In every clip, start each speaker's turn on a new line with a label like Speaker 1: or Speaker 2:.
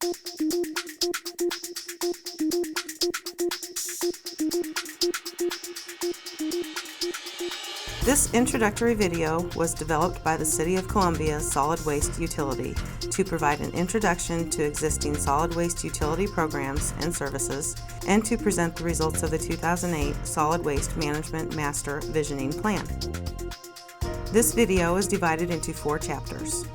Speaker 1: This introductory video was developed by the City of Columbia's Solid Waste Utility to provide an introduction to existing solid waste utility programs and services and to present the results of the 2008 Solid Waste Management Master Visioning Plan. This video is divided into 4 chapters.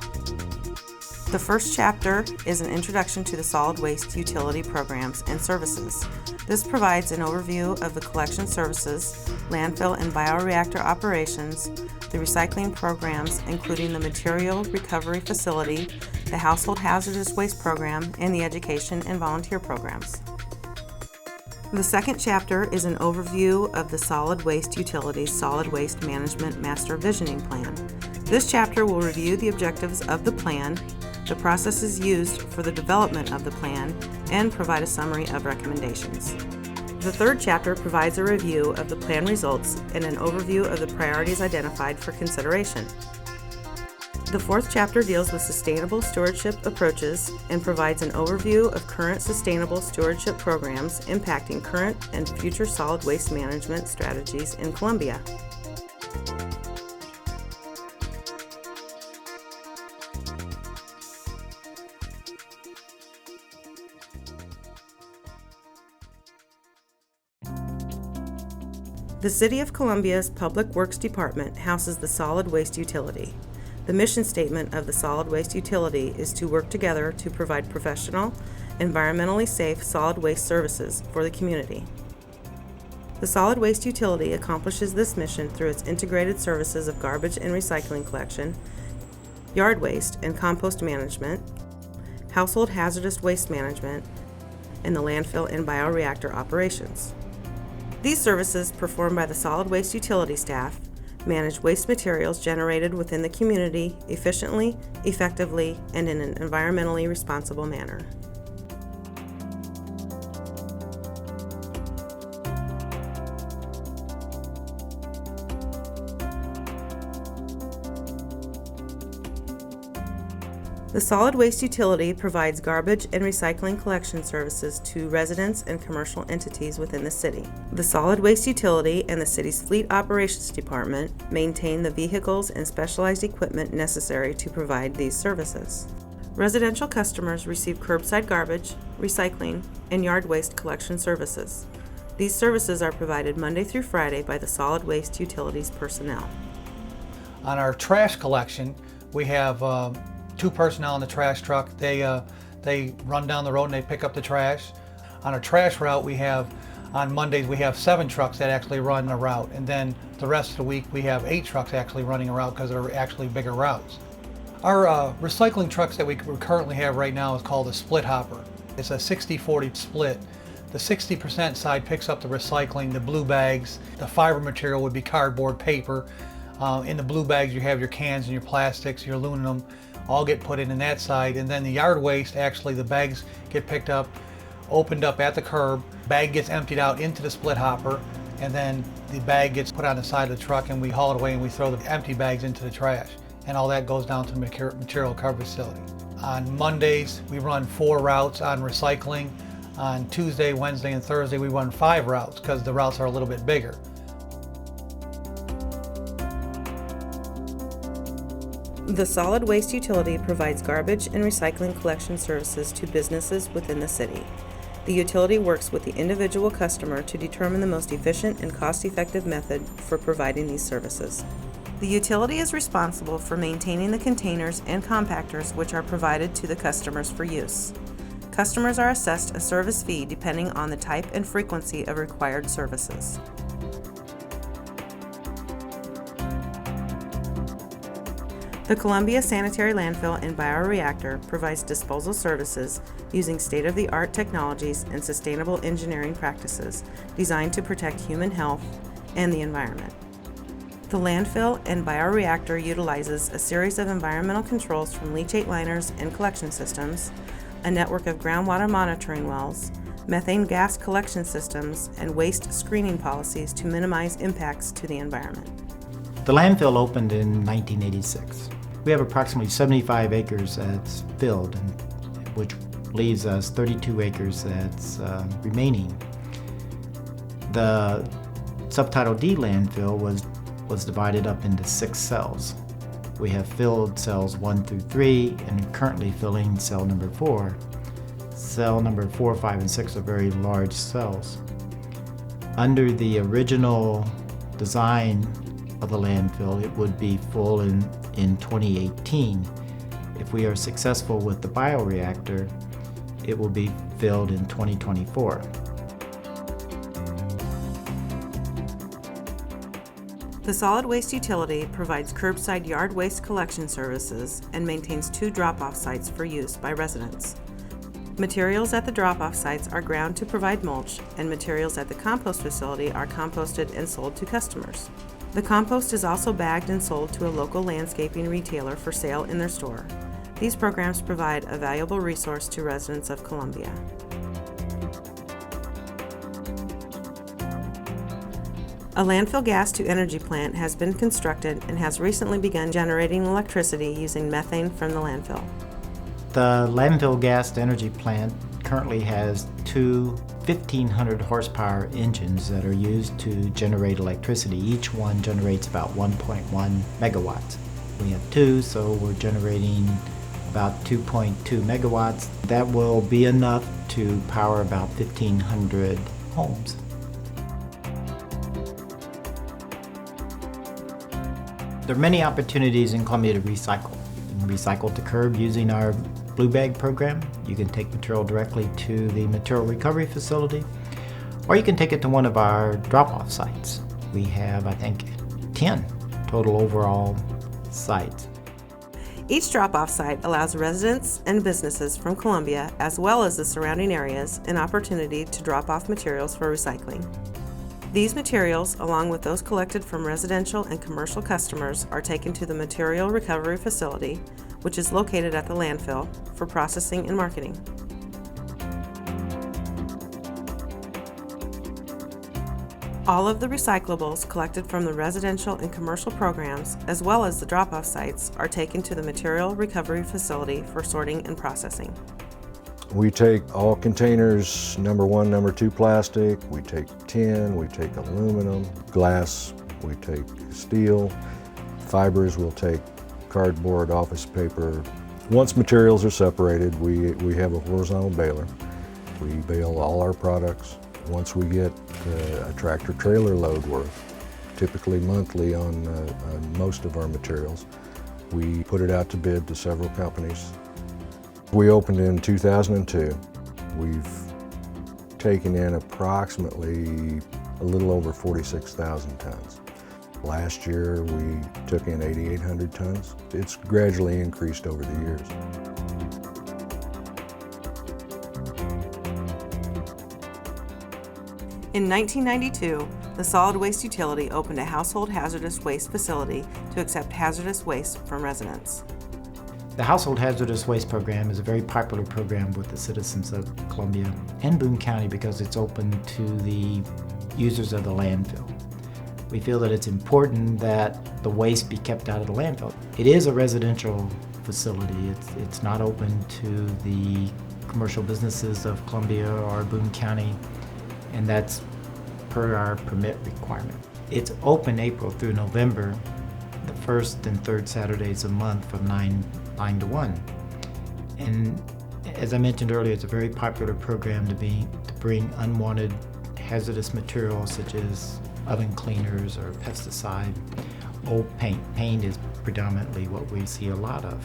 Speaker 1: The first chapter is an introduction to the solid waste utility programs and services. This provides an overview of the collection services, landfill and bioreactor operations, the recycling programs including the material recovery facility, the household hazardous waste program, and the education and volunteer programs. The second chapter is an overview of the Solid Waste Utilities Solid Waste Management Master Visioning Plan. This chapter will review the objectives of the plan, the processes used for the development of the plan, and provide a summary of recommendations. The third chapter provides a review of the plan results and an overview of the priorities identified for consideration. The fourth chapter deals with sustainable stewardship approaches and provides an overview of current sustainable stewardship programs impacting current and future solid waste management strategies in Columbia. The City of Columbia's Public Works Department houses the Solid Waste Utility. The mission statement of the Solid Waste Utility is to work together to provide professional, environmentally safe solid waste services for the community. The Solid Waste Utility accomplishes this mission through its integrated services of garbage and recycling collection, yard waste and compost management, household hazardous waste management, and the landfill and bioreactor operations. These services, performed by the Solid Waste Utility staff, manage waste materials generated within the community efficiently, effectively, and in an environmentally responsible manner. The Solid Waste Utility provides garbage and recycling collection services to residents and commercial entities within the city. The Solid Waste Utility and the city's Fleet Operations Department maintain the vehicles and specialized equipment necessary to provide these services. Residential customers receive curbside garbage, recycling, and yard waste collection services. These services are provided Monday through Friday by the Solid Waste Utilities personnel.
Speaker 2: On our trash collection, we have 2 personnel in the trash truck. They run down the road and they pick up the trash. On our trash route, on Mondays we have 7 trucks that actually run the route, and then the rest of the week we have 8 trucks actually running a route because they're actually bigger routes. Our recycling trucks that we currently have right now is called a split hopper. It's a 60-40 split. The 60% side picks up the recycling, the blue bags. The fiber material would be cardboard, paper. In the blue bags you have your cans and your plastics, your aluminum, all get put in that side, and then the yard waste, actually the bags get picked up, opened up at the curb, bag gets emptied out into the split hopper, and then the bag gets put on the side of the truck and we haul it away and we throw the empty bags into the trash. And all that goes down to the material recovery facility. On Mondays, we run 4 routes on recycling. On Tuesday, Wednesday, and Thursday, we run 5 routes because the routes are a little bit bigger.
Speaker 1: The Solid Waste Utility provides garbage and recycling collection services to businesses within the city. The utility works with the individual customer to determine the most efficient and cost-effective method for providing these services. The utility is responsible for maintaining the containers and compactors which are provided to the customers for use. Customers are assessed a service fee depending on the type and frequency of required services. The Columbia Sanitary Landfill and Bioreactor provides disposal services using state-of-the-art technologies and sustainable engineering practices designed to protect human health and the environment. The landfill and bioreactor utilizes a series of environmental controls from leachate liners and collection systems, a network of groundwater monitoring wells, methane gas collection systems, and waste screening policies to minimize impacts to the environment.
Speaker 3: The landfill opened in 1986. We have approximately 75 acres that's filled, which leaves us 32 acres that's remaining. The Subtitle D landfill was divided up into 6 cells. We have filled cells 1 through 3 and currently filling cell number 4. Cell number 4, 5, and 6 are very large cells. Under the original design of the landfill, it would be full in 2018. If we are successful with the bioreactor, it will be filled in 2024.
Speaker 1: The solid waste utility provides curbside yard waste collection services and maintains 2 drop-off sites for use by residents. Materials at the drop-off sites are ground to provide mulch, and materials at the compost facility are composted and sold to customers. The compost is also bagged and sold to a local landscaping retailer for sale in their store. These programs provide a valuable resource to residents of Columbia. A landfill gas-to-energy plant has been constructed and has recently begun generating electricity using methane from the landfill.
Speaker 3: The landfill gas-to-energy plant currently has 2 1,500 horsepower engines that are used to generate electricity. Each one generates about 1.1 megawatts. We have 2, so we're generating about 2.2 megawatts. That will be enough to power about 1,500 homes. There are many opportunities in Columbia to recycle. You can recycle at the curb using our Blue Bag program. You can take material directly to the material recovery facility, or you can take it to one of our drop-off sites. We have, I think, 10 total overall sites.
Speaker 1: Each drop-off site allows residents and businesses from Columbia, as well as the surrounding areas, an opportunity to drop off materials for recycling. These materials, along with those collected from residential and commercial customers, are taken to the material recovery facility, which is located at the landfill, for processing and marketing. All of the recyclables collected from the residential and commercial programs, as well as the drop-off sites, are taken to the material recovery facility for sorting and processing.
Speaker 4: We take all containers, number 1, number 2 plastic, we take tin, we take aluminum, glass, we take steel, fibers, we'll take cardboard, office paper. Once materials are separated, we have a horizontal baler. We bale all our products. Once we get a tractor trailer load worth, typically monthly on most of our materials, we put it out to bid to several companies. We opened in 2002. We've taken in approximately a little over 46,000 tons. Last year we took in 8,800 tons. It's gradually increased over the years.
Speaker 1: In 1992, the solid waste utility opened a household hazardous waste facility to accept hazardous waste from residents.
Speaker 3: The Household Hazardous Waste Program is a very popular program with the citizens of Columbia and Boone County because it's open to the users of the landfill. We feel that it's important that the waste be kept out of the landfill. It is a residential facility. It's not open to the commercial businesses of Columbia or Boone County, and that's per our permit requirement. It's open April through November, the first and third Saturdays a month from 9 to 1. And as I mentioned earlier, it's a very popular program to bring unwanted hazardous materials such as oven cleaners or pesticide, old paint. Paint is predominantly what we see a lot of.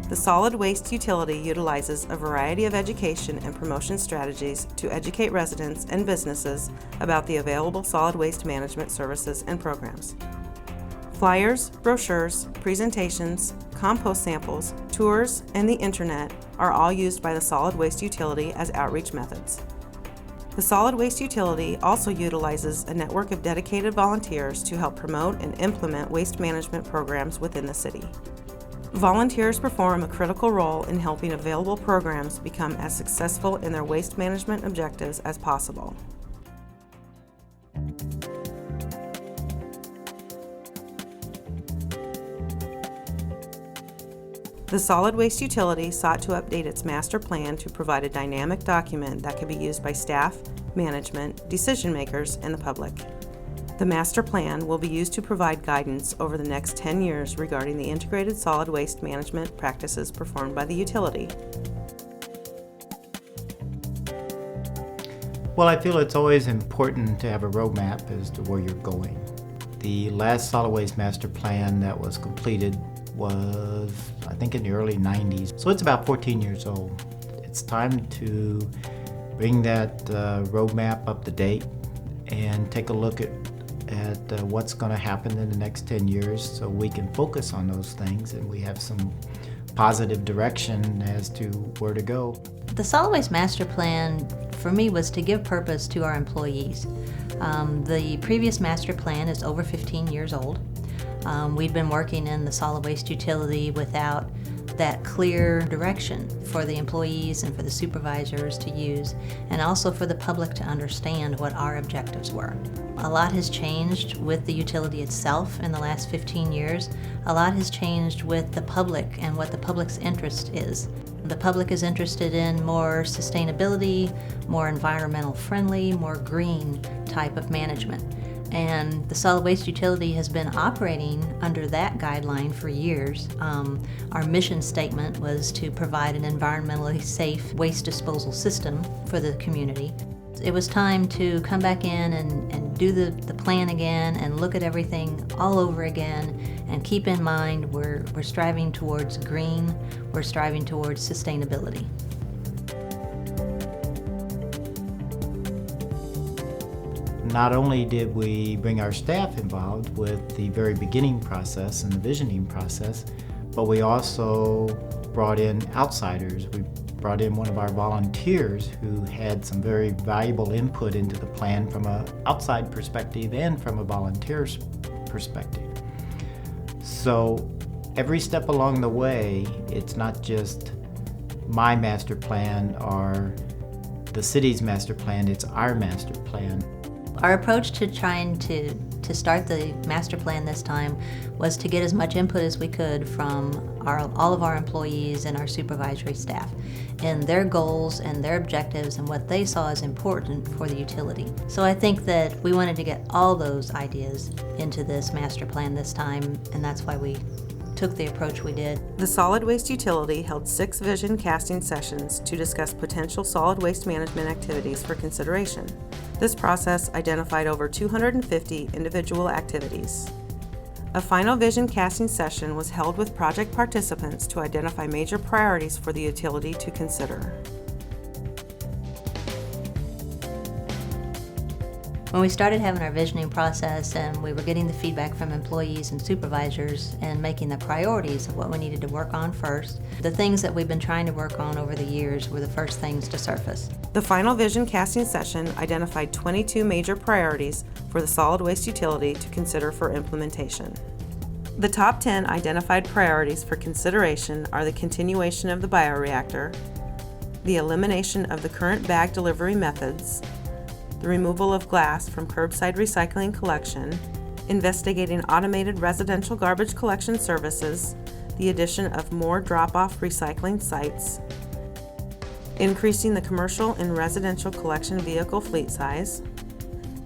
Speaker 1: The solid waste utility utilizes a variety of education and promotion strategies to educate residents and businesses about the available solid waste management services and programs. Flyers, brochures, presentations, compost samples, tours, and the internet are all used by the solid waste utility as outreach methods. The solid waste utility also utilizes a network of dedicated volunteers to help promote and implement waste management programs within the city. Volunteers perform a critical role in helping available programs become as successful in their waste management objectives as possible. The solid waste utility sought to update its master plan to provide a dynamic document that could be used by staff, management, decision makers, and the public. The master plan will be used to provide guidance over the next 10 years regarding the integrated solid waste management practices performed by the utility.
Speaker 3: Well, I feel it's always important to have a roadmap as to where you're going. The last solid waste master plan that was completed was, I think, in the early 90s. So it's about 14 years old. It's time to bring that roadmap up to date and take a look at what's going to happen in the next 10 years so we can focus on those things and we have some positive direction as to where to go.
Speaker 5: The solid waste master plan for me was to give purpose to our employees. The previous master plan is over 15 years old. We'd been working in the solid waste utility without that clear direction for the employees and for the supervisors to use, and also for the public to understand what our objectives were. A lot has changed with the utility itself in the last 15 years. A lot has changed with the public and what the public's interest is. The public is interested in more sustainability, more environmental friendly, more green type of management. And the solid waste utility has been operating under that guideline for years. Our mission statement was to provide an environmentally safe waste disposal system for the community. It was time to come back in and do the plan again and look at everything all over again and keep in mind we're striving towards green, we're striving towards sustainability.
Speaker 3: Not only did we bring our staff involved with the very beginning process and the visioning process, but we also brought in outsiders. We brought in one of our volunteers who had some very valuable input into the plan from an outside perspective and from a volunteer's perspective. So every step along the way, it's not just my master plan or the city's master plan, it's our master plan.
Speaker 5: Our approach to trying to start the master plan this time was to get as much input as we could from all of our employees and our supervisory staff and their goals and their objectives and what they saw as important for the utility. So I think that we wanted to get all those ideas into this master plan this time, and that's why we took the approach we did.
Speaker 1: The solid waste utility held 6 vision casting sessions to discuss potential solid waste management activities for consideration. This process identified over 250 individual activities. A final vision casting session was held with project participants to identify major priorities for the utility to consider.
Speaker 5: When we started having our visioning process and we were getting the feedback from employees and supervisors and making the priorities of what we needed to work on first, the things that we've been trying to work on over the years were the first things to surface.
Speaker 1: The final vision casting session identified 22 major priorities for the solid waste utility to consider for implementation. The top 10 identified priorities for consideration are the continuation of the bioreactor, the elimination of the current bag delivery methods, the removal of glass from curbside recycling collection, investigating automated residential garbage collection services, the addition of more drop-off recycling sites, increasing the commercial and residential collection vehicle fleet size,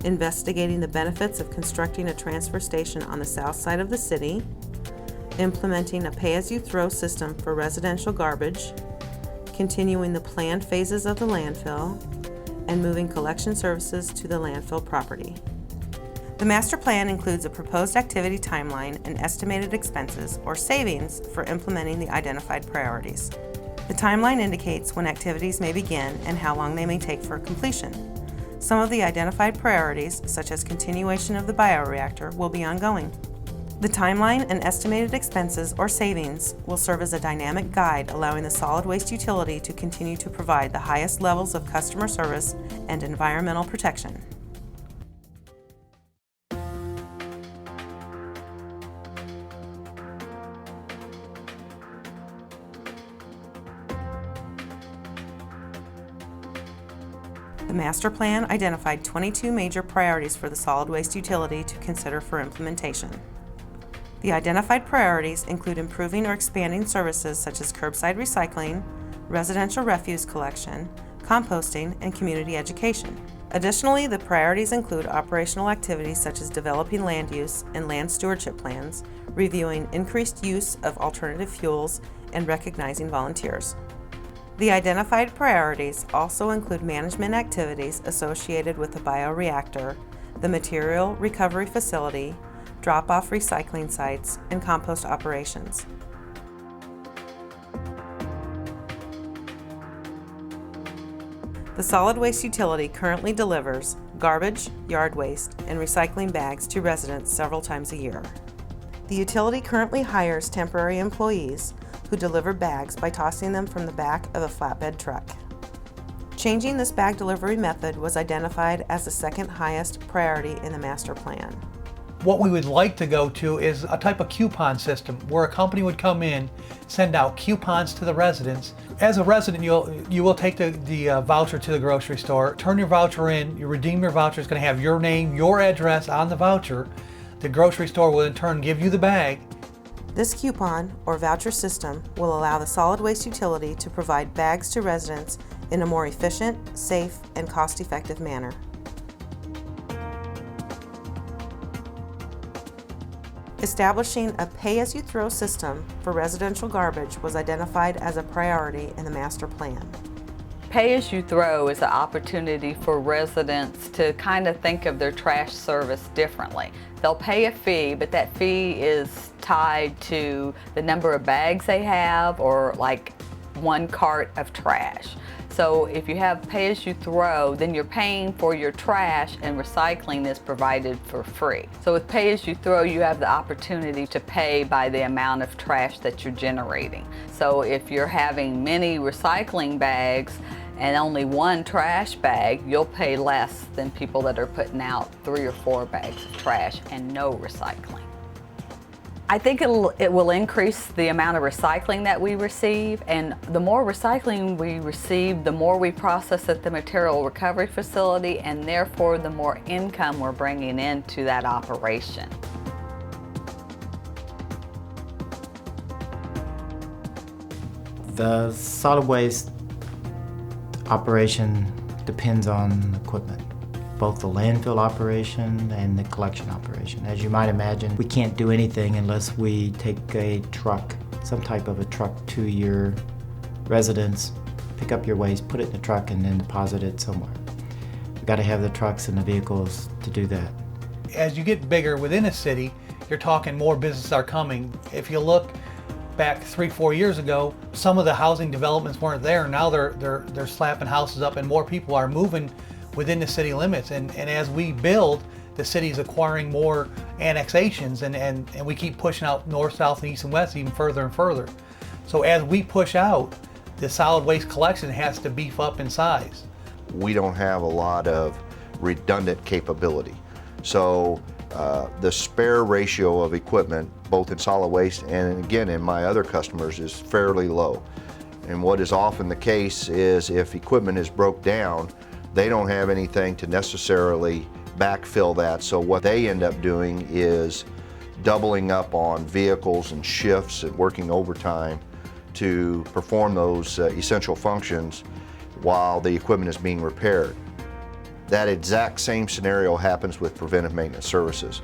Speaker 1: investigating the benefits of constructing a transfer station on the south side of the city, implementing a pay-as-you-throw system for residential garbage, continuing the planned phases of the landfill, and moving collection services to the landfill property. The master plan includes a proposed activity timeline and estimated expenses or savings for implementing the identified priorities. The timeline indicates when activities may begin and how long they may take for completion. Some of the identified priorities, such as continuation of the bioreactor, will be ongoing. The timeline and estimated expenses or savings will serve as a dynamic guide allowing the solid waste utility to continue to provide the highest levels of customer service and environmental protection. The master plan identified 22 major priorities for the solid waste utility to consider for implementation. The identified priorities include improving or expanding services such as curbside recycling, residential refuse collection, composting, and community education. Additionally, the priorities include operational activities such as developing land use and land stewardship plans, reviewing increased use of alternative fuels, and recognizing volunteers. The identified priorities also include management activities associated with the bioreactor, the material recovery facility, drop-off recycling sites, and compost operations. The solid waste utility currently delivers garbage, yard waste, and recycling bags to residents several times a year. The utility currently hires temporary employees who deliver bags by tossing them from the back of a flatbed truck. Changing this bag delivery method was identified as the second highest priority in the master plan.
Speaker 2: What we would like to go to is a type of coupon system where a company would come in, send out coupons to the residents. As a resident, you will take the voucher to the grocery store, turn your voucher in, you redeem your voucher. It's going to have your name, your address on the voucher. The grocery store will in turn give you the bag.
Speaker 1: This coupon or voucher system will allow the solid waste utility to provide bags to residents in a more efficient, safe, and cost-effective manner. Establishing a pay-as-you-throw system for residential garbage was identified as a priority in the master plan.
Speaker 6: Pay-as-you-throw is an opportunity for residents to kind of think of their trash service differently. They'll pay a fee, but that fee is tied to the number of bags they have or like one cart of trash. So if you have pay-as-you-throw, then you're paying for your trash and recycling is provided for free. So with pay-as-you-throw, you have the opportunity to pay by the amount of trash that you're generating. So if you're having many recycling bags and only one trash bag, you'll pay less than people that are putting out 3 or 4 bags of trash and no recycling. I think it will increase the amount of recycling that we receive, and the more recycling we receive, the more we process at the material recovery facility, and therefore the more income we're bringing into that operation.
Speaker 3: The solid waste operation depends on equipment, both the landfill operation and the collection operation. As you might imagine, we can't do anything unless we take a truck, some type of a truck, to your residence, pick up your waste, put it in the truck, and then deposit it somewhere. We've got to have the trucks and the vehicles to do that.
Speaker 2: As you get bigger within a city, you're talking more businesses are coming. If you look back 3-4 years ago, some of the housing developments weren't there. Now they're slapping houses up and more people are moving within the city limits, and as we build, the city's acquiring more annexations, and we keep pushing out north, south, east, and west even further and further. So as we push out, the solid waste collection has to beef up in size.
Speaker 7: We don't have a lot of redundant capability. So the spare ratio of equipment, both in solid waste and again in my other customers, is fairly low. And what is often the case is if equipment is broke down, they don't have anything to necessarily backfill that. So what they end up doing is doubling up on vehicles and shifts and working overtime to perform those essential functions while the equipment is being repaired. That exact same scenario happens with preventive maintenance services.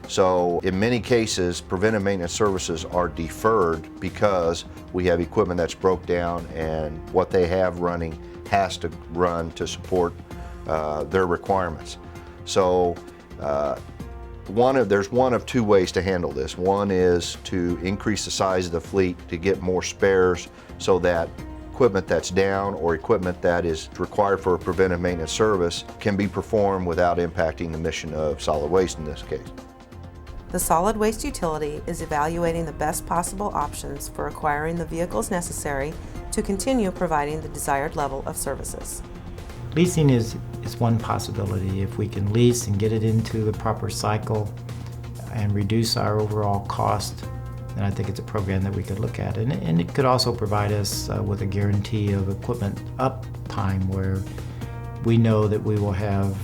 Speaker 7: So in many cases, preventive maintenance services are deferred because we have equipment that's broke down and what they have running has to run to support their requirements. So there's one of two ways to handle this. One is to increase the size of the fleet to get more spares so that equipment that's down or equipment that is required for a preventive maintenance service can be performed without impacting the mission of solid waste in this case.
Speaker 1: The solid waste utility is evaluating the best possible options for acquiring the vehicles necessary to continue providing the desired level of services.
Speaker 3: Leasing is one possibility. If we can lease and get it into the proper cycle and reduce our overall cost, then I think it's a program that we could look at. And it could also provide us with a guarantee of equipment uptime where we know that we will have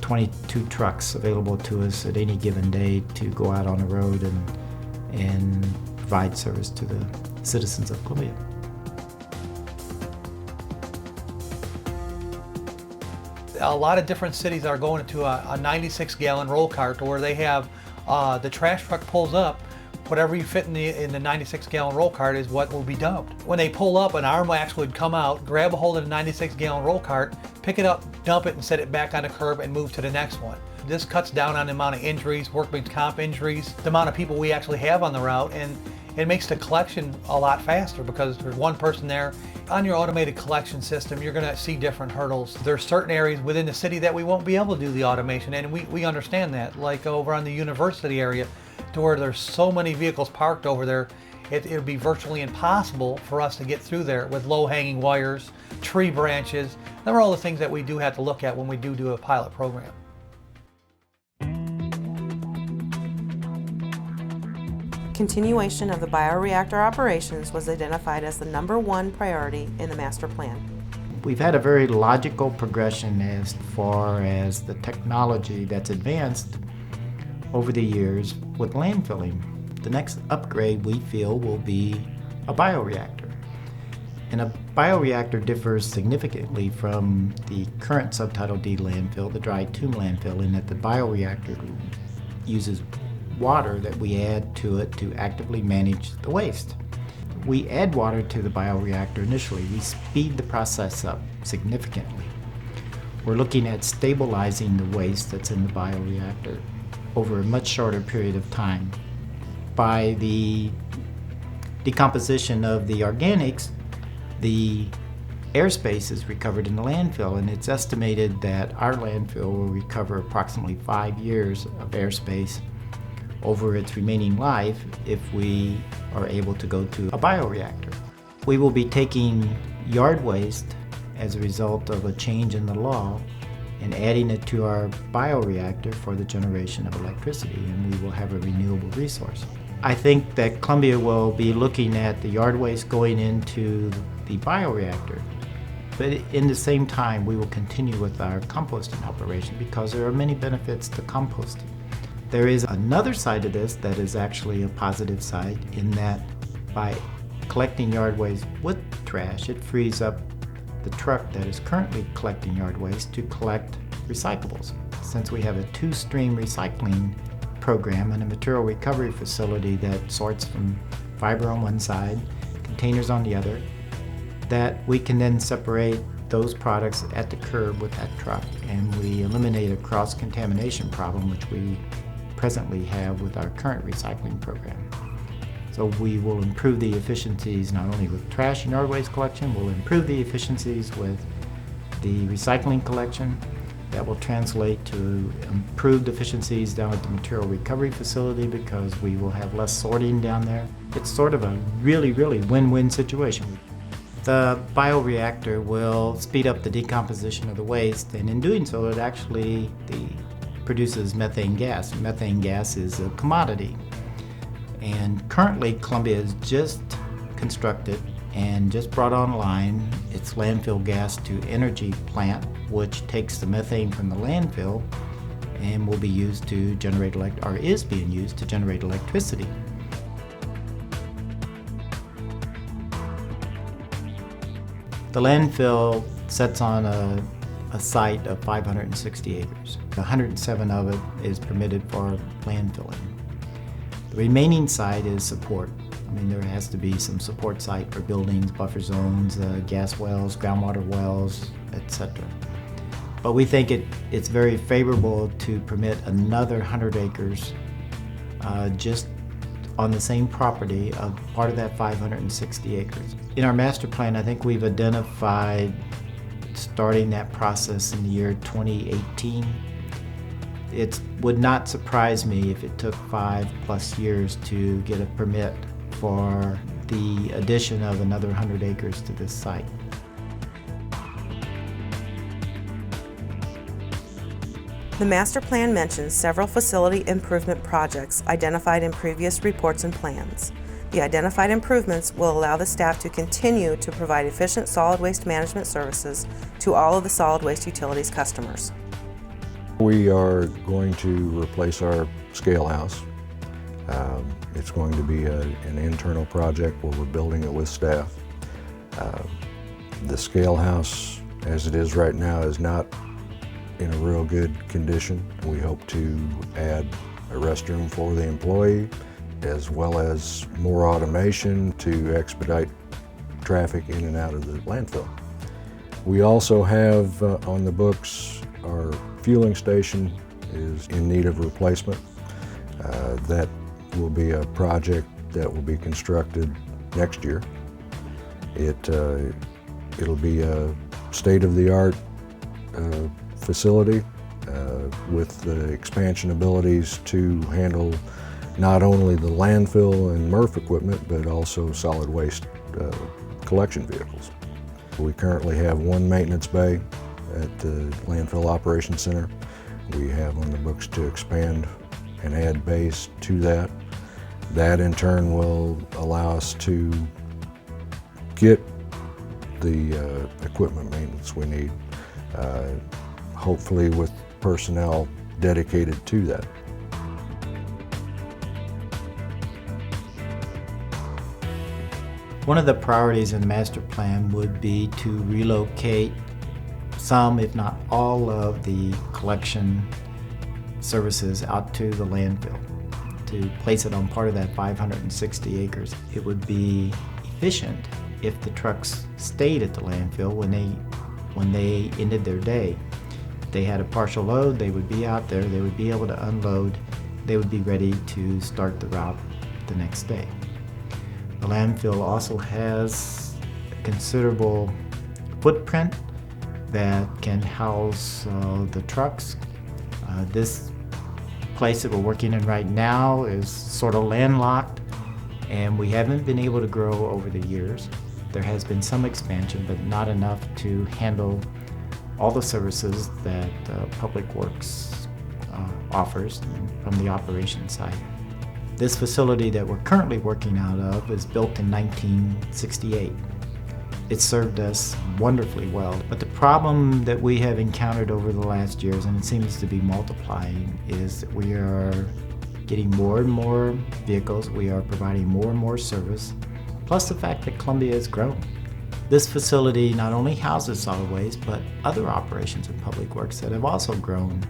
Speaker 3: 22 trucks available to us at any given day to go out on the road and provide service to the citizens of Columbia.
Speaker 2: A lot of different cities are going into a 96-gallon roll cart where they have the trash truck pulls up. Whatever you fit in the 96-gallon roll cart is what will be dumped. When they pull up, an arm actually would come out, grab a hold of the 96-gallon roll cart, pick it up, dump it, and set it back on the curb and move to the next one. This cuts down on the amount of injuries, workman's comp injuries, the amount of people we actually have on the route, and it makes the collection a lot faster because there's one person there. On your automated collection system, you're going to see different hurdles. There's certain areas within the city that we won't be able to do the automation, and we understand that, like over on the university area, to where there's so many vehicles parked over there, it would be virtually impossible for us to get through there with low-hanging wires, tree branches. Those are all the things that we do have to look at when we do a pilot program.
Speaker 1: Continuation of the bioreactor operations was identified as the #1 priority in the master plan.
Speaker 3: We've had a very logical progression as far as the technology that's advanced over the years with landfilling. The next upgrade we feel will be a bioreactor. And a bioreactor differs significantly from the current Subtitle D landfill, the dry tomb landfill, in that the bioreactor uses water that we add to it to actively manage the waste. We add water to the bioreactor initially. We speed the process up significantly. We're looking at stabilizing the waste that's in the bioreactor over a much shorter period of time. By the decomposition of the organics, the airspace is recovered in the landfill, and it's estimated that our landfill will recover approximately 5 years of airspace over its remaining life if we are able to go to a bioreactor. We will be taking yard waste as a result of a change in the law and adding it to our bioreactor for the generation of electricity, and we will have a renewable resource. I think that Columbia will be looking at the yard waste going into the bioreactor, but in the same time we will continue with our composting operation because there are many benefits to composting. There is another side of this that is actually a positive side, in that by collecting yard waste with trash, it frees up the truck that is currently collecting yard waste to collect recyclables. Since we have a two-stream recycling program and a material recovery facility that sorts from fiber on one side, containers on the other, that we can then separate those products at the curb with that truck, and we eliminate a cross-contamination problem which we presently have with our current recycling program. So we will improve the efficiencies not only with trash and yard waste collection, we'll improve the efficiencies with the recycling collection. That will translate to improved efficiencies down at the material recovery facility because we will have less sorting down there. It's sort of a really win-win situation. The bioreactor will speed up the decomposition of the waste, and in doing so it actually produces methane gas. Methane gas is a commodity. And currently Columbia has just constructed and just brought online its landfill gas to energy plant, which takes the methane from the landfill and will be used to generate is being used to generate electricity. The landfill sits on a site of 560 acres. 107 of it is permitted for landfilling. The remaining site is support. I mean, there has to be some support site for buildings, buffer zones, gas wells, groundwater wells, etc. But we think it's very favorable to permit another 100 acres just on the same property of part of that 560 acres. In our master plan, I think we've identified starting that process in the year 2018. It would not surprise me if it took 5+ years to get a permit for the addition of another 100 acres to this site.
Speaker 1: The master plan mentions several facility improvement projects identified in previous reports and plans. The identified improvements will allow the staff to continue to provide efficient solid waste management services to all of the solid waste utilities customers.
Speaker 4: We are going to replace our scale house. It's going to be an internal project where we're building it with staff. The scale house, as it is right now, is not in a real good condition. We hope to add a restroom for the employee, as well as more automation to expedite traffic in and out of the landfill. We also have on the books our fueling station is in need of replacement. That will be a project that will be constructed next year. It'll be a state-of-the-art facility with the expansion abilities to handle not only the landfill and MRF equipment, but also solid waste collection vehicles. We currently have one maintenance bay at the Landfill Operations Center. We have on the books to expand and add bays to that. That in turn will allow us to get the equipment maintenance we need, hopefully with personnel dedicated to that.
Speaker 3: One of the priorities in the master plan would be to relocate some, if not all, of the collection services out to the landfill, to place it on part of that 560 acres. It would be efficient if the trucks stayed at the landfill when they ended their day. If they had a partial load, they would be out there, they would be able to unload, they would be ready to start the route the next day. The landfill also has a considerable footprint that can house the trucks. This place that we're working in right now is sort of landlocked, and we haven't been able to grow over the years. There has been some expansion, but not enough to handle all the services that Public Works offers from the operations side. This facility that we're currently working out of was built in 1968. It served us wonderfully well, but the problem that we have encountered over the last years, and it seems to be multiplying, is that we are getting more and more vehicles, we are providing more and more service, plus the fact that Columbia has grown. This facility not only houses solid waste, but other operations in Public Works that have also grown.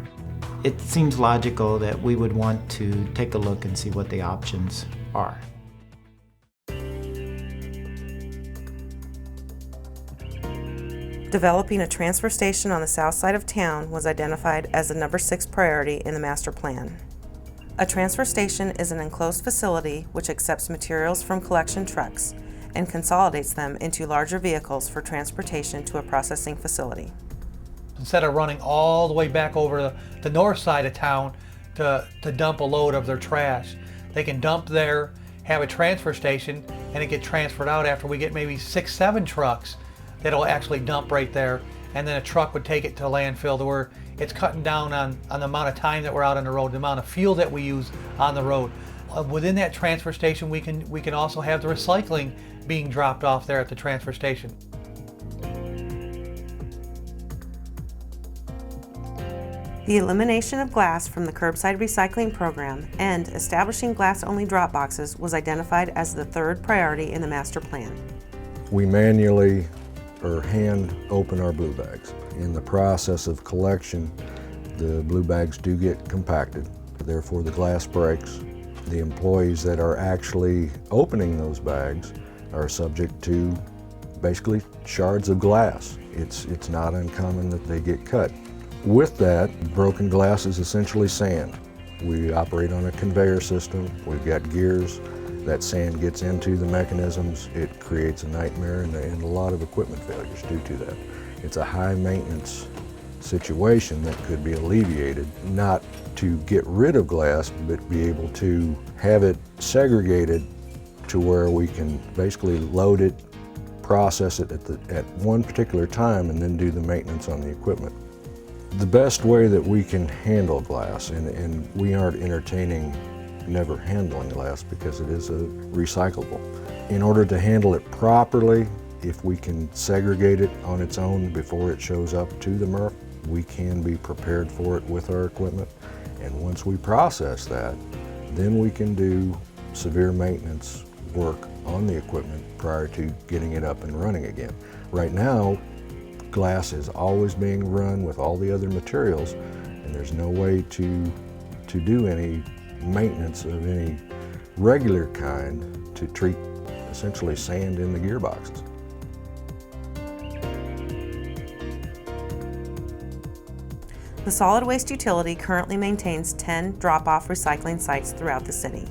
Speaker 3: It seems logical that we would want to take a look and see what the options are.
Speaker 1: Developing a transfer station on the south side of town was identified as the number 6 priority in the master plan. A transfer station is an enclosed facility which accepts materials from collection trucks and consolidates them into larger vehicles for transportation to a processing facility.
Speaker 2: Instead of running all the way back over the north side of town to dump a load of their trash, they can dump there, have a transfer station, and it get transferred out after we get maybe 6-7 trucks that'll actually dump right there, and then a truck would take it to landfill to where it's cutting down on the amount of time that we're out on the road, the amount of fuel that we use on the road. Within that transfer station, we can also have the recycling being dropped off there at the transfer station.
Speaker 1: The elimination of glass from the curbside recycling program and establishing glass-only drop boxes was identified as the 3rd priority in the master plan.
Speaker 4: We manually or hand open our blue bags. In the process of collection, the blue bags do get compacted, therefore the glass breaks. The employees that are actually opening those bags are subject to basically shards of glass. It's not uncommon that they get cut. With that, broken glass is essentially sand. We operate on a conveyor system. We've got gears. That sand gets into the mechanisms. It creates a nightmare and a lot of equipment failures due to that. It's a high maintenance situation that could be alleviated, not to get rid of glass, but be able to have it segregated to where we can basically load it, process it at one particular time, and then do the maintenance on the equipment. The best way that we can handle glass, and we aren't entertaining never handling glass because it is a recyclable. In order to handle it properly, if we can segregate it on its own before it shows up to the MRF, we can be prepared for it with our equipment. And once we process that, then we can do severe maintenance work on the equipment prior to getting it up and running again. Right now, glass is always being run with all the other materials, and there's no way to do any maintenance of any regular kind to treat essentially sand in the gearboxes.
Speaker 1: The solid waste utility currently maintains 10 drop-off recycling sites throughout the city.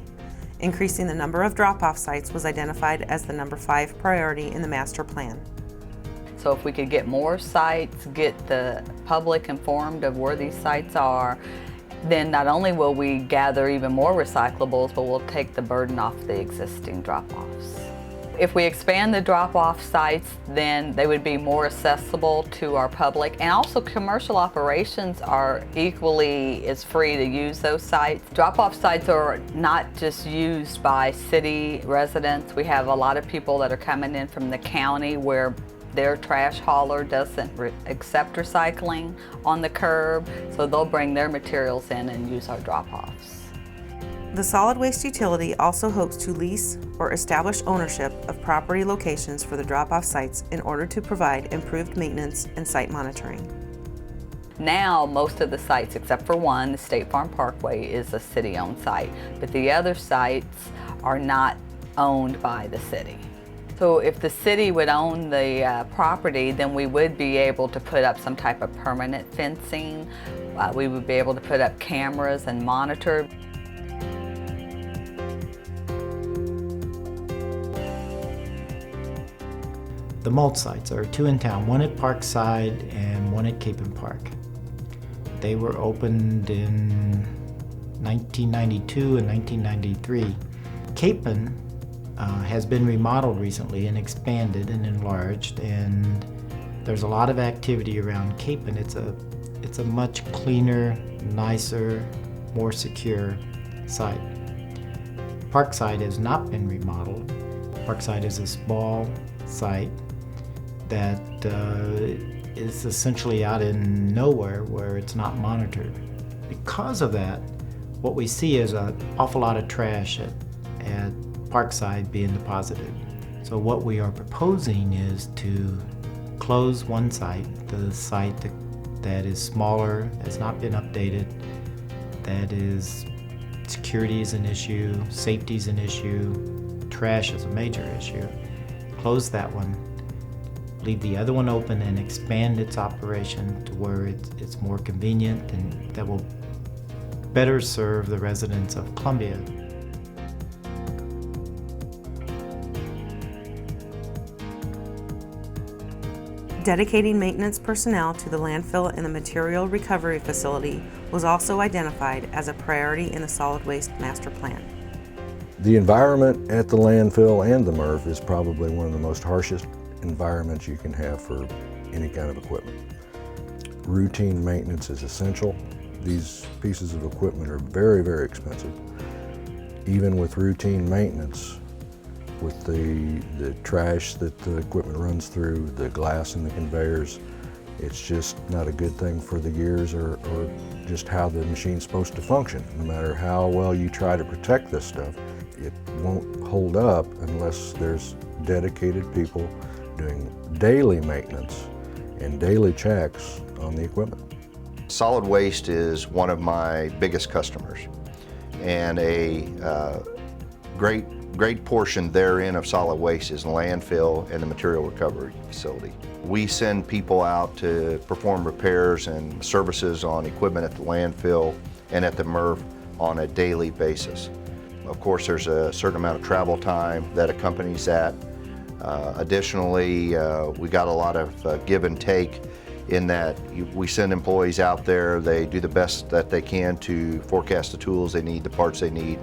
Speaker 1: Increasing the number of drop-off sites was identified as the number 5 priority in the master plan.
Speaker 6: So if we could get more sites, get the public informed of where these sites are, then not only will we gather even more recyclables, but we'll take the burden off the existing drop-offs. If we expand the drop-off sites, then they would be more accessible to our public, and also commercial operations are equally as free to use those sites. Drop-off sites are not just used by city residents. We have a lot of people that are coming in from the county where their trash hauler doesn't accept recycling on the curb, so they'll bring their materials in and use our drop-offs.
Speaker 1: The solid waste utility also hopes to lease or establish ownership of property locations for the drop-off sites in order to provide improved maintenance and site monitoring.
Speaker 6: Now, most of the sites, except for one, the State Farm Parkway, is a city-owned site, but the other sites are not owned by the city. So if the city would own the property, then we would be able to put up some type of permanent fencing. We would be able to put up cameras and monitor.
Speaker 3: The mold sites are 2 in town, one at Parkside and one at Capon Park. They were opened in 1992 and 1993. Capon has been remodeled recently and expanded and enlarged, and there's a lot of activity around Capon. It's a much cleaner, nicer, more secure site. Parkside has not been remodeled. Parkside is a small site that is essentially out in nowhere where it's not monitored. Because of that, what we see is an awful lot of trash at Parkside being deposited. So what we are proposing is to close one site, the site that is smaller, has not been updated, that is security is an issue, safety is an issue, trash is a major issue. Close that one, leave the other one open and expand its operation to where it's more convenient and that will better serve the residents of Columbia.
Speaker 1: Dedicating maintenance personnel to the landfill and the material recovery facility was also identified as a priority in the solid waste master plan.
Speaker 4: The environment at the landfill and the MRF is probably one of the most harshest environments you can have for any kind of equipment. Routine maintenance is essential. These pieces of equipment are very, very expensive. Even with routine maintenance, with the trash that the equipment runs through, the glass in the conveyors, it's just not a good thing for the gears or just how the machine's supposed to function. No matter how well you try to protect this stuff, it won't hold up unless there's dedicated people doing daily maintenance and daily checks on the equipment.
Speaker 7: Solid waste is one of my biggest customers, and a great portion therein of solid waste is landfill and the material recovery facility. We send people out to perform repairs and services on equipment at the landfill and at the MRF on a daily basis. Of course, there's a certain amount of travel time that accompanies that. Additionally, we got a lot of give and take in that we send employees out there, they do the best that they can to forecast the tools they need, the parts they need,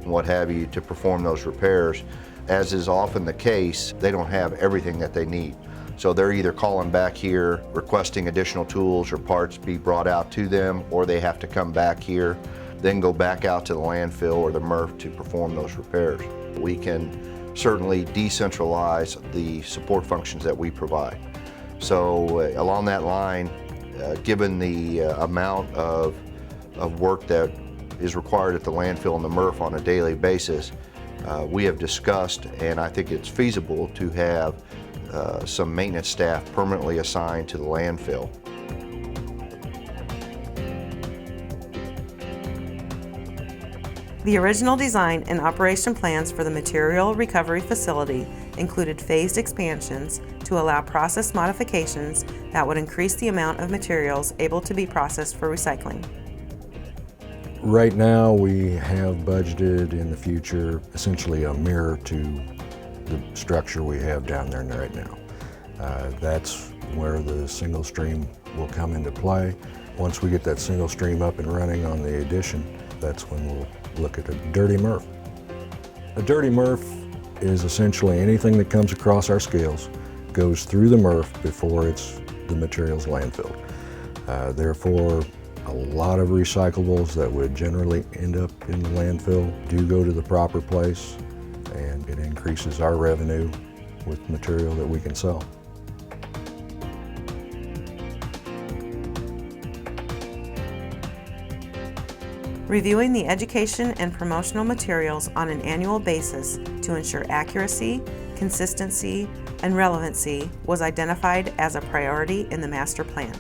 Speaker 7: and what have you to perform those repairs. As is often the case, they don't have everything that they need. So they're either calling back here, requesting additional tools or parts be brought out to them, or they have to come back here, then go back out to the landfill or the MRF to perform those repairs. We can certainly decentralize the support functions that we provide. So along that line, given the amount of work that is required at the landfill and the MRF on a daily basis, we have discussed, and I think it's feasible, to have some maintenance staff permanently assigned to the landfill.
Speaker 1: The original design and operation plans for the material recovery facility included phased expansions to allow process modifications that would increase the amount of materials able to be processed for recycling.
Speaker 4: Right now, we have budgeted in the future essentially a mirror to the structure we have down there right now. That's where the single stream will come into play. Once we get that single stream up and running on the addition, that's when we'll look at a dirty MRF. A dirty MRF is essentially anything that comes across our scales goes through the MRF before the material's landfilled. Therefore, a lot of recyclables that would generally end up in the landfill do go to the proper place, and it increases our revenue with material that we can sell.
Speaker 1: Reviewing the education and promotional materials on an annual basis to ensure accuracy, consistency, and relevancy was identified as a priority in the master plan.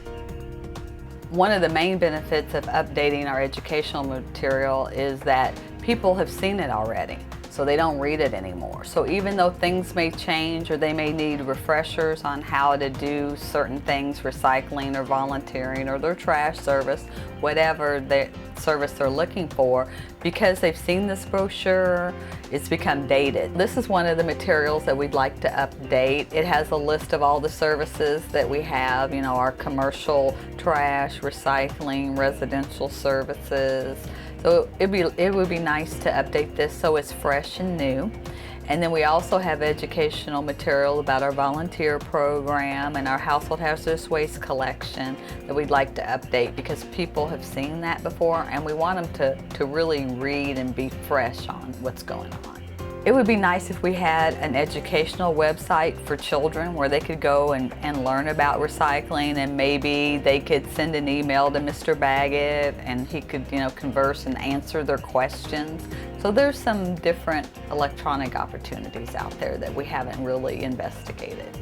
Speaker 6: One of the main benefits of updating our educational material is that people have seen it already, so they don't read it anymore. So even though things may change or they may need refreshers on how to do certain things, recycling or volunteering or their trash service, whatever the service they're looking for, because they've seen this brochure, it's become dated. This is one of the materials that we'd like to update. It has a list of all the services that we have, you know, our commercial trash, recycling, residential services. So it would be nice to update this so it's fresh and new. And then we also have educational material about our volunteer program and our household hazardous waste collection that we'd like to update, because people have seen that before and we want them to really read and be fresh on what's going on. It would be nice if we had an educational website for children where they could go and learn about recycling, and maybe they could send an email to Mr. Baggett and he could, you know, converse and answer their questions. So there's some different electronic opportunities out there that we haven't really investigated.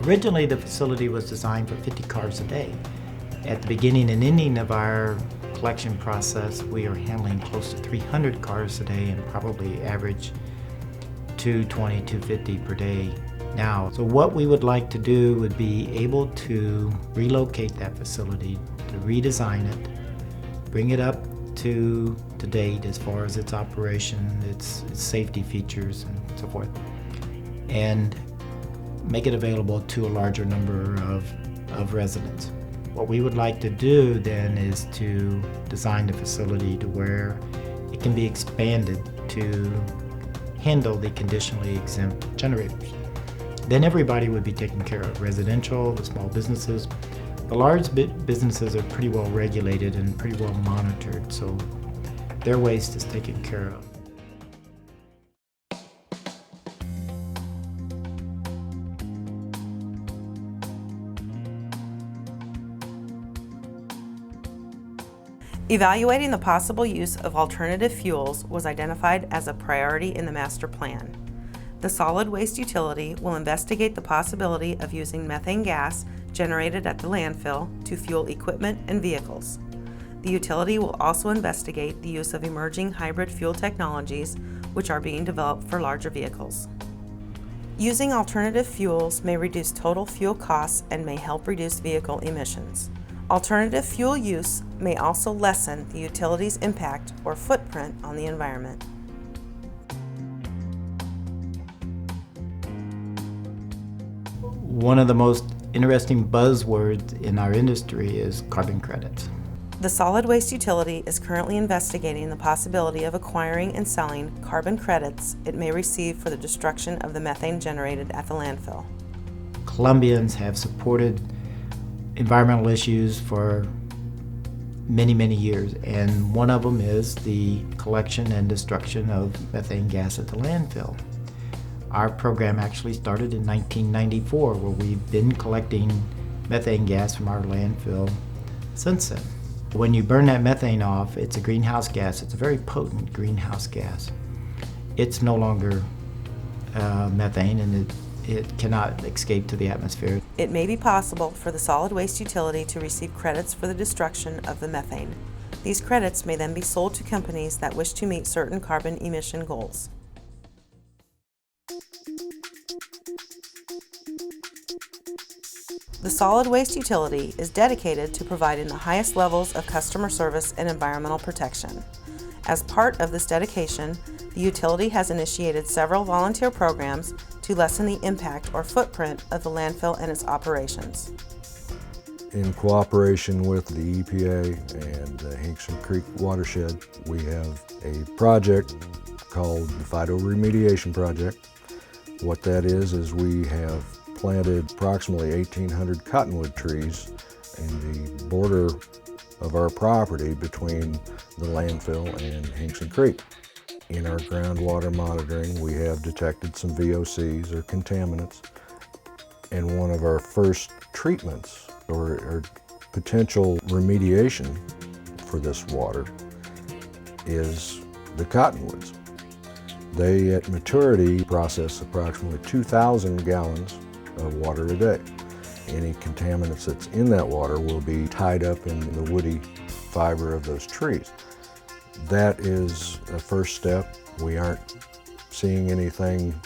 Speaker 3: Originally, the facility was designed for 50 cars a day. At the beginning and ending of our collection process, we are handling close to 300 cars a day and probably average 220, 250 per day now. So what we would like to do would be able to relocate that facility, to redesign it, bring it up to date as far as its operation, its safety features and so forth, and make it available to a larger number of residents. What we would like to do then is to design the facility to where it can be expanded to handle the conditionally exempt generators. Then everybody would be taken care of, residential, the small businesses. The large businesses are pretty well regulated and pretty well monitored, so their waste is taken care of.
Speaker 1: Evaluating the possible use of alternative fuels was identified as a priority in the master plan. The solid waste utility will investigate the possibility of using methane gas generated at the landfill to fuel equipment and vehicles. The utility will also investigate the use of emerging hybrid fuel technologies, which are being developed for larger vehicles. Using alternative fuels may reduce total fuel costs and may help reduce vehicle emissions. Alternative fuel use may also lessen the utility's impact or footprint on the environment.
Speaker 3: One of the most interesting buzzwords in our industry is carbon credits.
Speaker 1: The solid waste utility is currently investigating the possibility of acquiring and selling carbon credits it may receive for the destruction of the methane generated at the landfill.
Speaker 3: Columbians have supported environmental issues for many, many years, and one of them is the collection and destruction of methane gas at the landfill. Our program actually started in 1994, where we've been collecting methane gas from our landfill since then. When you burn that methane off, it's a greenhouse gas. It's a very potent greenhouse gas. It's no longer methane, and it cannot escape to the atmosphere.
Speaker 1: It may be possible for the solid waste utility to receive credits for the destruction of the methane. These credits may then be sold to companies that wish to meet certain carbon emission goals. The solid waste utility is dedicated to providing the highest levels of customer service and environmental protection. As part of this dedication, the utility has initiated several volunteer programs to lessen the impact or footprint of the landfill and its operations.
Speaker 4: In cooperation with the EPA and the Hinkson Creek Watershed, we have a project called the Phyto Remediation Project. What that is we have planted approximately 1,800 cottonwood trees in the border of our property between the landfill and Hinkson Creek. In our groundwater monitoring, we have detected some VOCs or contaminants, and one of our first treatments or potential remediation for this water is the cottonwoods. They, at maturity, process approximately 2,000 gallons of water a day. Any contaminants that's in that water will be tied up in the woody fiber of those trees. That is a first step. We aren't seeing anything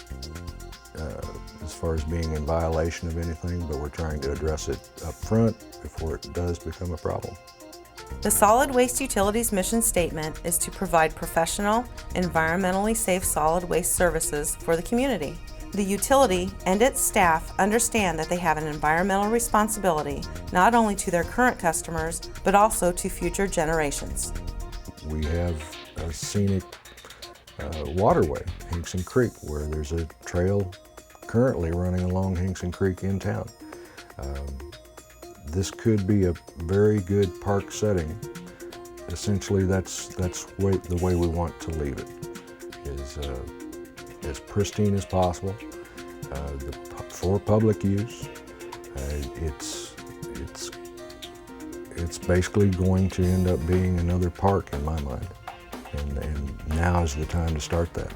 Speaker 4: as far as being in violation of anything, but we're trying to address it up front before it does become a problem.
Speaker 1: The Solid Waste Utility's mission statement is to provide professional, environmentally safe solid waste services for the community. The utility and its staff understand that they have an environmental responsibility not only to their current customers, but also to future generations.
Speaker 4: We have a scenic waterway, Hinkson Creek, where there's a trail currently running along Hinkson Creek in town. This could be a very good park setting. Essentially, that's the way we want to leave it, is as pristine as possible for public use. It's basically going to end up being another park in my mind, and now is the time to start that.